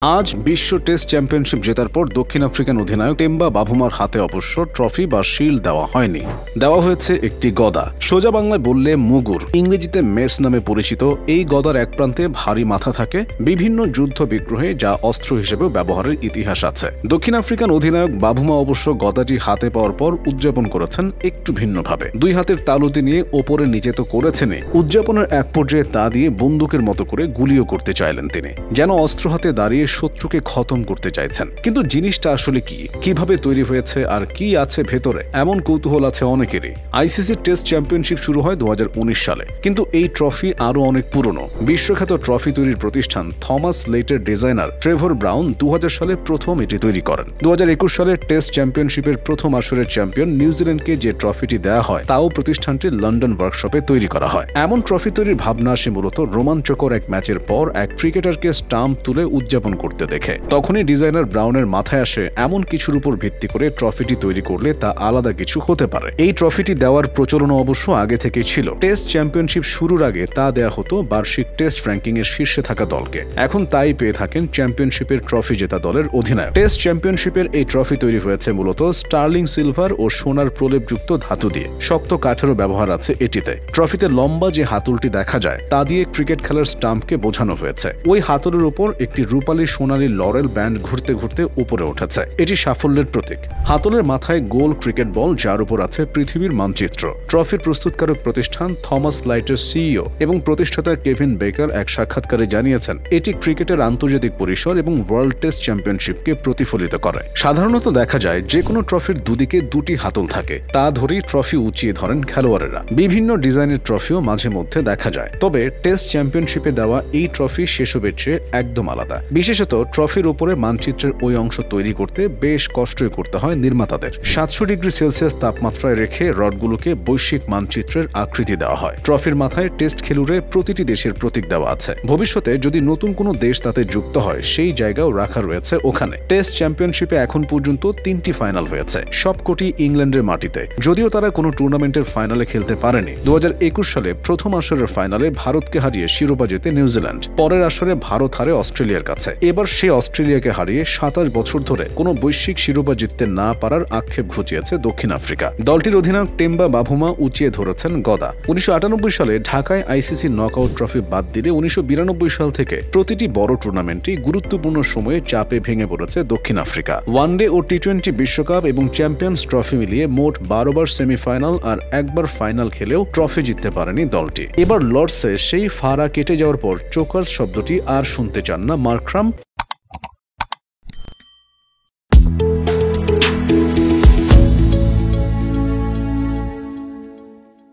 আজ বিশ্ব test championship জেতার পর দক্ষিণ আফ্রিকান অধিনায়ক টেম্বা বাভুমার হাতে অবশ্য ট্রফি বা শিল্ড দেওয়া হয়নি, দেওয়া হয়েছে একটি গদা। সোজা বাংলায় বললে মুগুর, ইংরেজিতে মেস নামে পরিচিত। এই গদার এক প্রান্তে ভারী মাথা থাকে, বিভিন্ন যুদ্ধ বিগ্রহে যা অস্ত্র হিসেবেও ব্যবহারের ইতিহাস আছে। দক্ষিণ আফ্রিকান অধিনায়ক বাভুমা অবশ্য গদাটি হাতে পাওয়ার পর উদযাপন করেছেন একটু ভিন্নভাবে। দুই হাতের তালুতে নিয়ে ওপরে নিচে তো করেছেনই, উদযাপনের এক পর্যায়ে তা দিয়ে বন্দুকের মতো করে গুলিও করতে চাইলেন তিনি, যেন অস্ত্র হাতে দাঁড়িয়ে শত্রুকে খতম করতে চাইছেন। কিন্তু জিনিসটা আসলে কি, কিভাবে তৈরি হয়েছে আর কি আছে ভেতরে, এমন কৌতূহল আছে অনেকেরই। আইসিসি টেস্ট চ্যাম্পিয়নশিপ শুরু হয় 2019 সালে, কিন্তু এই ট্রফি আরো অনেক পুরনো। বিশ্বখ্যাত ট্রফি তৈরির প্রতিষ্ঠান থমাস লেটের ডিজাইনার ট্রেভর ব্রাউন 2000 সালে প্রথম এটি তৈরি করেন। 2021 সালের টেস্ট চ্যাম্পিয়নশিপের প্রথম আসরের চ্যাম্পিয়ন নিউজিল্যান্ডকে যে ট্রফিটি দেওয়া হয় তাও প্রতিষ্ঠানটির লন্ডন ওয়ার্কশপে তৈরি করা হয়। এমন ট্রফি তৈরির ভাবনা আসে মূলত রোমাঞ্চকর এক ম্যাচের পর এক ক্রিকেটারকে স্টাম্প তুলে উদযাপন করতে দেখে। তখনই ডিজাইনার ব্রাউনের মাথায় আসে এমন কিছুর উপর ভিত্তি করে ট্রফিটি তৈরি করলে তা আলাদা কিছু হতে পারে। এই ট্রফিটি দেওয়ার প্রচলন অবশ্য আগে থেকেই ছিল। টেস্ট চ্যাম্পিয়নশিপ শুরুর আগে তা দেয়া হতো বার্ষিক টেস্ট র্যাঙ্কিং এর শীর্ষে থাকা দলকে। এখন তাই পেয়ে থাকেন চ্যাম্পিয়নশিপের ট্রফি জেতা দলের অধিনায়ক। টেস্ট চ্যাম্পিয়নশিপের এই ট্রফি তৈরি হয়েছে মূলত স্টার্লিং সিলভার ও সোনার প্রলেপযুক্ত ধাতু দিয়ে। শক্ত কাঠেরও ব্যবহার আছে এটিতে। ট্রফিতে লম্বা যে হাতলটি দেখা যায় তা দিয়ে ক্রিকেট খেলার স্টাম্পকে বোঝানো হয়েছে। ওই হাতলের উপর একটি রূপালী সোনালী লরেল ব্যান্ড ঘুরতে ঘুরতে উপরে উঠেছে। এটি সাফল্যের প্রতীক। হাতলের মাথায় গোল ক্রিকেট বল, যার উপর আছে পৃথিবীর মানচিত্র। ট্রফির প্রস্তুতকারক প্রতিষ্ঠান থমাস লাইটের সিইও এবং প্রতিষ্ঠাতা কেভিন বেকার এক সাক্ষাৎকারে জানিয়েছেন, এটি ক্রিকেটের আন্তর্জাতিক পরিসর এবং ওয়ার্ল্ড টেস্ট চ্যাম্পিয়নশিপকে প্রতিফলিত করে। সাধারণত দেখা যায় যে কোনো ট্রফির দুদিকে দুটি হাতল থাকে, তা ধরেই ট্রফি উঁচিয়ে ধরেন খেলোয়াড়েরা। বিভিন্ন ডিজাইনের ট্রফিও মাঝে মধ্যে দেখা যায়, তবে টেস্ট চ্যাম্পিয়নশিপে দেওয়া এই ট্রফি সেসবের চেয়ে একদম আলাদা। বিশেষত ট্রফির উপরে মানচিত্রের ওই অংশ তৈরি করতে বেশ কষ্টই করতে হয় নির্মাতাদের। 700 ডিগ্রি সেলসিয়াস তাপমাত্রায় রেখে রডগুলোকে বৈশ্বিক মানচিত্রের আকৃতি দেওয়া হয়। ট্রফির মাথায় টেস্ট খেলুড়ে প্রতিটি দেশের প্রতীক দেওয়া আছে। ভবিষ্যতে যদি নতুন কোনো দেশ তাতে যুক্ত হয় সেই জায়গাও রাখা রয়েছে ওখানে। টেস্ট চ্যাম্পিয়নশিপে এখন পর্যন্ত 3টি ফাইনাল হয়েছে, সবকটি ইংল্যান্ডের মাটিতে। যদিও তারা কোনো টুর্নামেন্টের ফাইনালে খেলতে পারেনি। 2021 সালে প্রথম আসরের ফাইনালে ভারতকে হারিয়ে শিরোপা জেতে নিউজিল্যান্ড। পরের আসরে ভারত হারে অস্ট্রেলিয়ার কাছে। এবার সে অস্ট্রেলিয়াকে হারিয়ে 27 বছর ধরে কোনো বৈশ্বিক শিরোপা জিততে না পারার আক্ষেপ ঘুচিয়েছে দক্ষিণ আফ্রিকা। দলটির অধিনায়ক টেম্বা বাভুমা উঁচিয়ে ধরেছেন গদা। 1998 সালে ঢাকায় আইসিসি নকআউট ট্রফি বাদ দিলে 1992 সাল থেকে প্রতিটি বড় টুর্নামেন্টই গুরুত্বপূর্ণ সময়ে চাপে ভেঙে পড়েছে দক্ষিণ আফ্রিকা। ওয়ানডে ও টি20 বিশ্বকাপ এবং চ্যাম্পিয়ন্স ট্রফি মিলিয়ে মোট 12 বার সেমিফাইনাল আর একবার ফাইনাল খেলেও ট্রফি জিততে পারেনি দলটি। এবার লর্ডসে সেই ফাড়া কেটে যাওয়ার পর চোকার্স শব্দটি আর শুনতে চান না মার্করাম